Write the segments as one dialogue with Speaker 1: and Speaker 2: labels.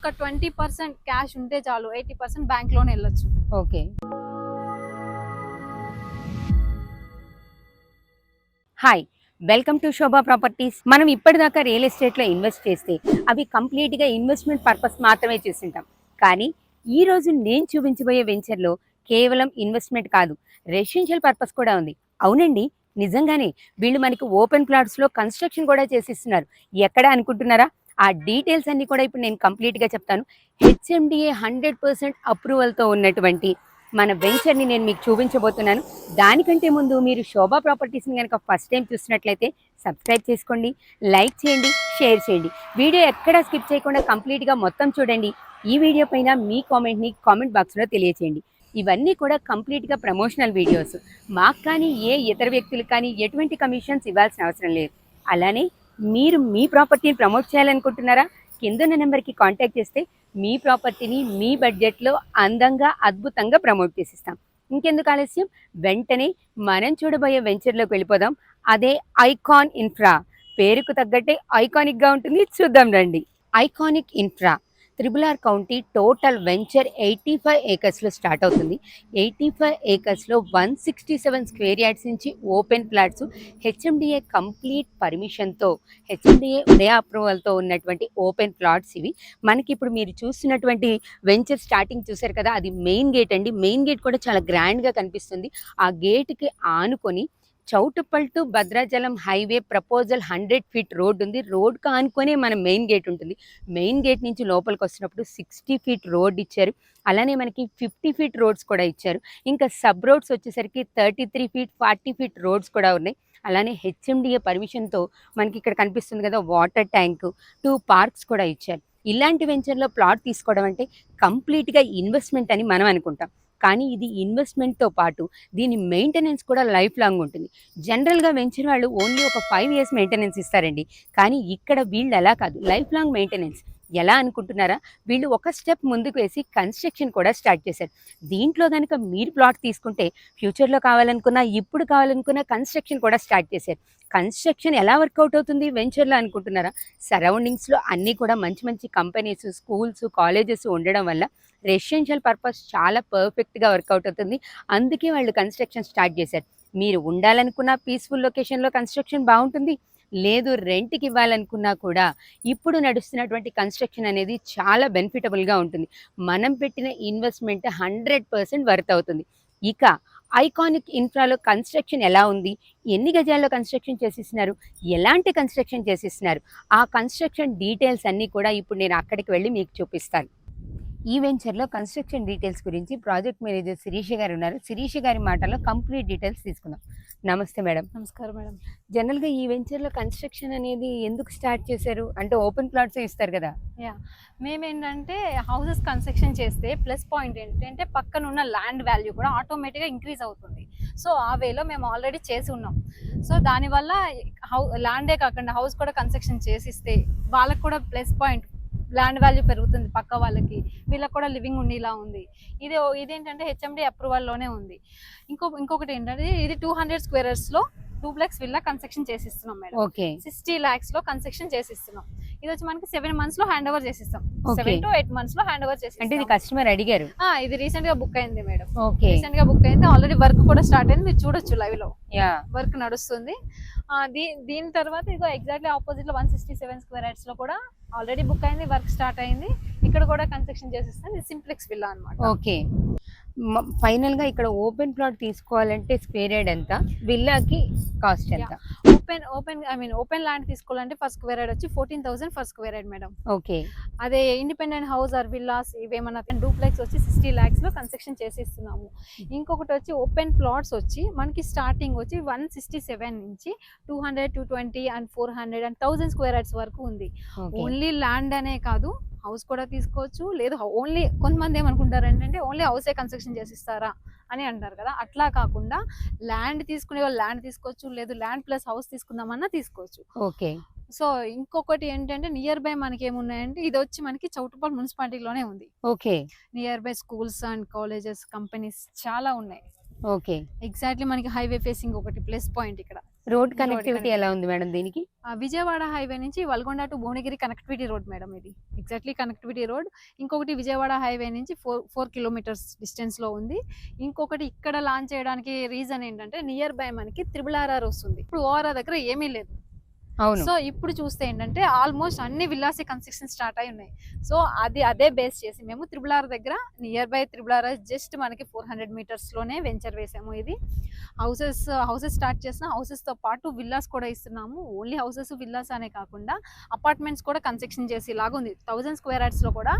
Speaker 1: ఒక 20% క్యాష్ ఉంటే చాలు, 80% బ్యాంక్ లోనే వెళ్ళొచ్చు.
Speaker 2: Okay. Hi, welcome to Shobha properties. మనం ఇప్పటిదాకా రియల్ ఎస్టేట్లో ఇన్వెస్ట్ చేస్తే అవి కంప్లీట్గా ఇన్వెస్ట్మెంట్ పర్పస్ మాత్రమే చూస్తుంటాం. కానీ ఈ రోజు నేను చూపించబోయే వెంచర్లో కేవలం ఇన్వెస్ట్మెంట్ కాదు, రెసిడెన్షియల్ పర్పస్ కూడా ఉంది. అవునండి, నిజంగానే వీళ్ళు మనకి ఓపెన్ ప్లాట్స్లో కన్స్ట్రక్షన్ కూడా చేసిస్తున్నారు. ఎక్కడ అనుకుంటున్నారా? ఆ డీటెయిల్స్ అన్నీ కూడా ఇప్పుడు నేను కంప్లీట్గా చెప్తాను. హెచ్ఎండిఏ 100% అప్రూవల్తో ఉన్నటువంటి మన వెంచర్ని నేను మీకు చూపించబోతున్నాను. దానికంటే ముందు మీరు శోభా ప్రాపర్టీస్ని కనుక ఫస్ట్ టైం చూసినట్లయితే సబ్స్క్రైబ్ చేసుకోండి, లైక్ చేయండి, షేర్ చేయండి. వీడియో ఎక్కడా స్కిప్ చేయకుండా కంప్లీట్గా మొత్తం చూడండి. ఈ వీడియో పైన మీ కామెంట్ని కామెంట్ బాక్స్లో తెలియచేయండి. ఇవన్నీ కూడా కంప్లీట్గా ప్రమోషనల్ వీడియోస్. మాకు కానీ ఏ ఇతర వ్యక్తులకు కానీ ఎటువంటి కమిషన్స్ ఇవ్వాల్సిన అవసరం లేదు. అలానే మీరు మీ ప్రాపర్టీని ప్రమోట్ చేయాలనుకుంటున్నారా? కిందన్న నెంబర్కి కాంటాక్ట్ చేస్తే మీ ప్రాపర్టీని మీ బడ్జెట్లో అందంగా అద్భుతంగా ప్రమోట్ చేసిస్తాం. ఇంకెందుకు ఆలస్యం, వెంటనే మనం చూడబోయే వెంచర్లోకి వెళ్ళిపోదాం. అదే ఐకాన్ ఇన్ఫ్రా. పేరుకు తగ్గట్టే ఐకానిక్గా ఉంటుంది. చూద్దాం రండి. Iconic Infra Triple County total venture 85 ఏకర్స్లో స్టార్ట్ అవుతుంది. 85 ఏకర్స్లో 167 స్క్వేర్ యార్డ్స్ నుంచి ఓపెన్ ప్లాట్స్, హెచ్ఎండిఏ కంప్లీట్ పర్మిషన్తో, హెచ్ఎండిఏ ఉదయ అప్రూవల్తో ఉన్నటువంటి ఓపెన్ ప్లాట్స్ ఇవి. మనకి ఇప్పుడు మీరు చూస్తున్నటువంటి వెంచర్ స్టార్టింగ్ చూసారు కదా, అది మెయిన్ గేట్ అండి. మెయిన్ గేట్ కూడా చాలా గ్రాండ్గా కనిపిస్తుంది. ఆ గేట్కి ఆనుకొని Choutuppal to Bhadrachalam highway proposal 100 feet road ఉంది. రోడ్ ఆనుకొనే మన మెయిన్ గేట్ ఉంటుంది. మెయిన్ గేట్ నుంచి లోపలికి వస్తున్నప్పుడు 60 ఫీట్ రోడ్ ఇచ్చారు. అలానే మనకి 50 ఫీట్ రోడ్స్ కూడా ఇచ్చారు. ఇంకా సబ్ రోడ్స్ వచ్చేసరికి 33 ఫీట్ 40 ఫీట్ రోడ్స్ కూడా ఉన్నాయి. అలానే హెచ్ఎండిఏ పర్మిషన్తో మనకి ఇక్కడ కనిపిస్తుంది కదా, వాటర్ ట్యాంక్, 2 పార్క్స్ కూడా ఇచ్చారు. ఇలాంటి వెంచర్లో ప్లాట్ తీసుకోవడం అంటే కంప్లీట్గా ఇన్వెస్ట్మెంట్ అని మనం అనుకుంటాం. కానీ ఇది ఇన్వెస్ట్మెంట్తో పాటు దీని మెయింటెనెన్స్ కూడా లైఫ్ లాంగ్ ఉంటుంది. జనరల్గా వెంచర్ వాళ్ళు ఓన్లీ ఒక 5 ఇయర్స్ మెయింటెనెన్స్ ఇస్తారండి. కానీ ఇక్కడ వీళ్ళు అలా కాదు, లైఫ్ లాంగ్ మెయింటెనెన్స్. ఎలా అనుకుంటున్నారా? వీళ్ళు ఒక స్టెప్ ముందుకు వేసి కన్స్ట్రక్షన్ కూడా స్టార్ట్ చేశారు. దీంట్లో కనుక మీరు ప్లాట్ తీసుకుంటే ఫ్యూచర్లో కావాలనుకున్నా, ఇప్పుడు కావాలనుకున్నా కన్స్ట్రక్షన్ కూడా స్టార్ట్ చేశారు. కన్స్ట్రక్షన్ ఎలా వర్కౌట్ అవుతుంది వెంచర్లో అనుకుంటున్నారా? సరౌండింగ్స్లో అన్నీ కూడా మంచి మంచి కంపెనీస్, స్కూల్స్, కాలేజెస్ ఉండడం వల్ల రెసిడెన్షియల్ పర్పస్ చాలా పర్ఫెక్ట్గా వర్కౌట్ అవుతుంది. అందుకే వాళ్ళు కన్స్ట్రక్షన్ స్టార్ట్ చేశారు. మీరు ఉండాలనుకున్న పీస్ఫుల్ లొకేషన్లో కన్స్ట్రక్షన్ బాగుంటుంది. లేదు రెంట్కి ఇవ్వాలనుకున్నా కూడా ఇప్పుడు నడుస్తున్నటువంటి కన్స్ట్రక్షన్ అనేది చాలా బెనిఫిటబుల్గా ఉంటుంది. మనం పెట్టిన ఇన్వెస్ట్మెంట్ 100% వర్త్ అవుతుంది. ఇక ఐకానిక్ ఇన్ఫ్రాలో కన్స్ట్రక్షన్ ఎలా ఉంది, ఎన్ని గజాల్లో కన్స్ట్రక్షన్ చేసిస్తున్నారు, ఎలాంటి కన్స్ట్రక్షన్ చేసిస్తున్నారు, ఆ కన్స్ట్రక్షన్ డీటెయిల్స్ అన్నీ కూడా ఇప్పుడు నేను అక్కడికి వెళ్ళి మీకు చూపిస్తాను. ఈ వెంచర్లో కన్స్ట్రక్షన్ డీటెయిల్స్ గురించి ప్రాజెక్ట్ మేనేజర్ శిరీష గారు ఉన్నారు. శిరీష గారి మాటల్లో కంప్లీట్ డీటెయిల్స్ తీసుకుందాం. నమస్తే మేడం.
Speaker 1: నమస్కారం మేడం.
Speaker 2: జనరల్గా ఈ వెంచర్లో కన్స్ట్రక్షన్ అనేది ఎందుకు స్టార్ట్ చేశారు? అంటే ఓపెన్ ప్లాట్స్ ఇస్తారు కదా.
Speaker 1: యా, మేమేంటంటే హౌసెస్ కన్స్ట్రక్షన్ చేస్తే ప్లస్ పాయింట్ ఏంటంటే పక్కన ఉన్న ల్యాండ్ వాల్యూ కూడా ఆటోమేటిక్గా ఇంక్రీజ్ అవుతుంది. సో ఆ వేలో మేము ఆల్రెడీ చేసి ఉన్నాం. సో దానివల్ల ల్యాండే కాకుండా హౌస్ కూడా కన్స్ట్రక్షన్ చేసిస్తే వాళ్ళకు కూడా ప్లస్ పాయింట్, ల్యాండ్ వాల్యూ పెరుగుతుంది, పక్క వాళ్ళకి, వీళ్ళకి కూడా లివింగ్ ఉండేలా ఉంది. ఇదేంటంటే హెచ్ఎండి అప్రూవల్లోనే ఉంది. ఇంకొకటి ఏంటంటే ఇది 200 స్క్వేర్స్లో డూప్లెక్స్ విల్లా కన్స్ట్రక్షన్ చేసిస్తున్నాం మేడం.
Speaker 2: ఓకే.
Speaker 1: 60 lakhs లో కన్స్ట్రక్షన్ చేసిస్తున్నాం. ఇది వచ్చి మనకి 7 months లో హ్యాండ్ ఓవర్ చేసిస్తాం. 7 to 8 months లో హ్యాండ్ ఓవర్ చేసిస్తాం.
Speaker 2: అంటే ఇది కస్టమర్ అడిగారు.
Speaker 1: ఇది రీసెంట్ గా బుక్ అయింది మేడం.
Speaker 2: ఓకే.
Speaker 1: రీసెంట్ గా బుక్ అయింది. ఆల్రెడీ వర్క్ కూడా స్టార్ట్ అయింది. మీరు చూడొచ్చు లైవ్ లో వర్క్ నడుస్తుంది. దీని తర్వాత ఇదిగో ఎగ్జాక్ట్లీ ఆపోజిట్ లో 167 స్క్వేర్ యార్డ్స్ లో కూడా ఆల్రెడీ బుక్ అయింది, వర్క్ స్టార్ట్ అయింది. ఇక్కడ కూడా కన్స్ట్రక్షన్ చేసిస్తాం. ఇది సింప్లెక్స్ విల్లా అన్నమాట.
Speaker 2: ఓకే. ఫైనల్ గా ఇక్కడ ఓపెన్ ప్లాట్ తీసుకోవాలంటే స్క్వేర్ యార్డ్ ఎంత, విల్లాకి కాస్ట్ ఎంత?
Speaker 1: ఓపెన్ ల్యాండ్ తీసుకోవాలంటే ఫస్ట్ స్క్వేర్ యార్డ్ వచ్చి 14,000 per square yard madam.
Speaker 2: Okay.
Speaker 1: అదే ఇండిపెండెంట్ హౌస్ ఆర్ విల్లాస్ ఇవేమన్నా డూప్లెక్స్ వచ్చి 60 lakhs లో కన్స్ట్రక్షన్ చేసిస్తున్నాము. ఇంకొకటి వచ్చి ఓపెన్ ప్లాట్స్ వచ్చి మనకి స్టార్టింగ్ వచ్చి 167 నుంచి 200, 220 అండ్ 400 అండ్ 1000 స్క్వేర్ యార్డ్స్ వరకు ఉంది. ఓన్లీ ల్యాండ్ అనే కాదు, హౌస్ కూడా తీసుకోవచ్చు. లేదు ఓన్లీ కొంతమంది ఏమనుకుంటారు ఏంటంటే ఓన్లీ హౌసే కన్స్ట్రక్షన్ చేసిస్తారా అని అంటారు కదా. అట్లా కాకుండా ల్యాండ్ తీసుకునే వాళ్ళు ల్యాండ్ తీసుకోవచ్చు, లేదు ల్యాండ్ ప్లస్ హౌస్ తీసుకుందామన్నా తీసుకోవచ్చు.
Speaker 2: ఓకే.
Speaker 1: సో ఇంకొకటి ఏంటంటే నియర్ బై మనకి ఏమున్నాయంటే ఇది వచ్చి మనకి చౌటుప్పల్ మున్సిపాలిటీలోనే ఉంది.
Speaker 2: Okay.
Speaker 1: Near by schools and colleges, companies చాలా ఉన్నాయి.
Speaker 2: ఓకే.
Speaker 1: ఎగ్జాక్ట్లీ మనకి హైవే ఫేసింగ్ ఒకటి ప్లస్ పాయింట్ ఇక్కడ.
Speaker 2: రోడ్ కనెక్టివిటీ ఎలా ఉంది మేడం దీనికి?
Speaker 1: విజయవాడ హైవే నుంచి Nalgonda to Bhuvanagiri connectivity road madam ఇది. Exactly connectivity road. ఇంకొకటి విజయవాడ హైవే నుంచి 4 కిలోమీటర్స్ డిస్టెన్స్ లో ఉంది. ఇంకొకటి ఇక్కడ లాంచ్ చేయడానికి రీజన్ ఏంటంటే నియర్ బై మనకి RRR వస్తుంది. ఇప్పుడు ఓఆర్ఆర్ దగ్గర ఏమీ లేదు.
Speaker 2: అవును.
Speaker 1: సో ఇప్పుడు చూస్తే ఏంటంటే ఆల్మోస్ట్ అన్ని విల్లాస్ కన్స్ట్రక్షన్ స్టార్ట్ అయి ఉన్నాయి. సో అదే బేస్ చేసి మేము RRR దగ్గర నియర్ బై RRR జస్ట్ మనకి 400 మీటర్స్ లోనే వెంచర్ వేసాము. ఇది హౌసెస్ స్టార్ట్ చేసిన హౌసెస్ తో పాటు విల్లాస్ కూడా ఇస్తున్నాము. ఓన్లీ హౌసెస్ విల్లాస్ అనే కాకుండా అపార్ట్మెంట్స్ కూడా కన్స్ట్రక్షన్ చేసి లాగా ఉంది. 1000 స్క్వేర్ యార్డ్స్ లో కూడా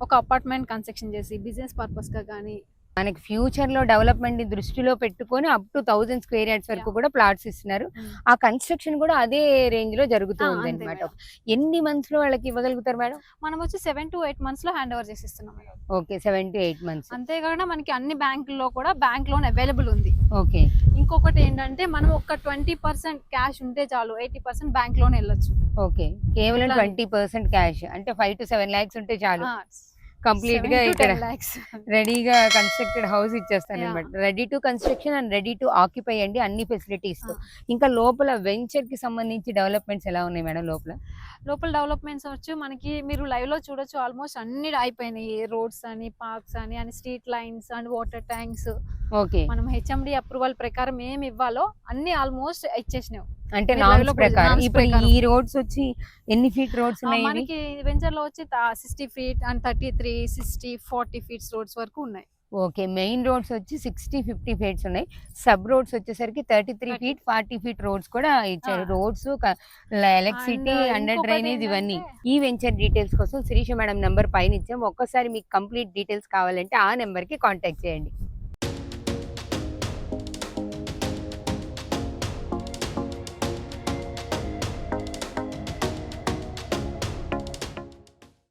Speaker 1: ఒక అపార్ట్మెంట్ కన్స్ట్రక్షన్ చేసి బిజినెస్ పర్పస్ గా కానీ
Speaker 2: మనకి ఫ్యూచర్ లో డెవలప్మెంట్ ని దృష్టిలో పెట్టుకొని అప్ టు 1000 స్క్వేర్ యార్డ్స్ వరకు కూడా ప్లాట్స్ ఇస్తున్నారు. ఆ కన్స్ట్రక్షన్ కూడా అదే రేంజ్ లో జరుగుతూ ఉంది అనమాట. ఎన్ని మంత్స్ లో వాళ్ళకి ఇవ్వగలుగుతారు మేడం?
Speaker 1: మనం వచ్చి 7 to 8 months లో హ్యాండ్ ఓవర్ చేసిస్తున్నాం మేడం.
Speaker 2: Okay, 7 to 8 months.
Speaker 1: అంతేకాకుండా మనకి అన్ని బ్యాంకుల్లో కూడా బ్యాంక్ లోన్ అవైలబుల్ ఉంది.
Speaker 2: ఓకే.
Speaker 1: ఇంకొకటి ఏంటంటే మనం ఒక 20% క్యాష్ ఉంటే చాలు 80% బ్యాంక్ లోన్ వెళ్ళొచ్చు.
Speaker 2: ఓకే, కేవలం 20% క్యాష్ అంటే 5 to 7 lakhs ఉంటే చాలు. కంప్లీట్ గా
Speaker 1: 7 to
Speaker 2: ఇక్కడ
Speaker 1: 10 lakhs
Speaker 2: రెడీగా కన్స్ట్రక్టెడ్ హౌస్ ఇచ్చేస్తాను అనమాట. Ready to construction and ready to occupy అండి, అన్ని ఫెసిలిటీస్ తో. ఇంకా లోపల వెంచర్ కి సంబంధించి డెవలప్మెంట్స్ ఎలా ఉన్నాయి మేడం? లోపల
Speaker 1: డెవలప్మెంట్స్ వచ్చి మనకి మీరు లైవ్ లో చూడొచ్చు. ఆల్మోస్ట్ అన్ని అయిపోయినాయి. రోడ్స్ అని, పార్క్స్ అని, street lines and water tanks.
Speaker 2: Okay,
Speaker 1: మనం HMD అప్రూవల్ ప్రకారం ఏమి ఇవ్వాలో అన్ని ఆల్మోస్ట్ ఇచ్చేసినాం.
Speaker 2: అంటే నామ్స్ ప్రకారం. ఇప్పుడు ఈ రోడ్స్ వచ్చి ఎన్ని ఫీట్ రోడ్స్ ఉన్నాయి
Speaker 1: మనకి? వెంచర్ లో వచ్చి 60 feet అండ్ 33, 60, 40 feet రోడ్స్ వరకు ఉన్నాయి.
Speaker 2: ఓకే, మెయిన్ రోడ్స్ వచ్చి 60, 50 ఫీట్స్ ఉన్నాయి. సబ్ రోడ్స్ వచ్చేసరికి 33 feet, 40 feet రోడ్స్ కూడా ఇచ్చారు. రోడ్స్, ఎలక్ట్రిసిటీ, అండర్ డ్రైనేజ్ ఇవన్నీ. ఈ వెంచర్ డీటెయిల్స్ కోసం శిరీష మేడం నెంబర్ పైన ఇచ్చాం. ఒక్కసారి మీకు కంప్లీట్ డీటెయిల్స్ కావాలంటే ఆ నెంబర్ కి కాంటాక్ట్ చేయండి.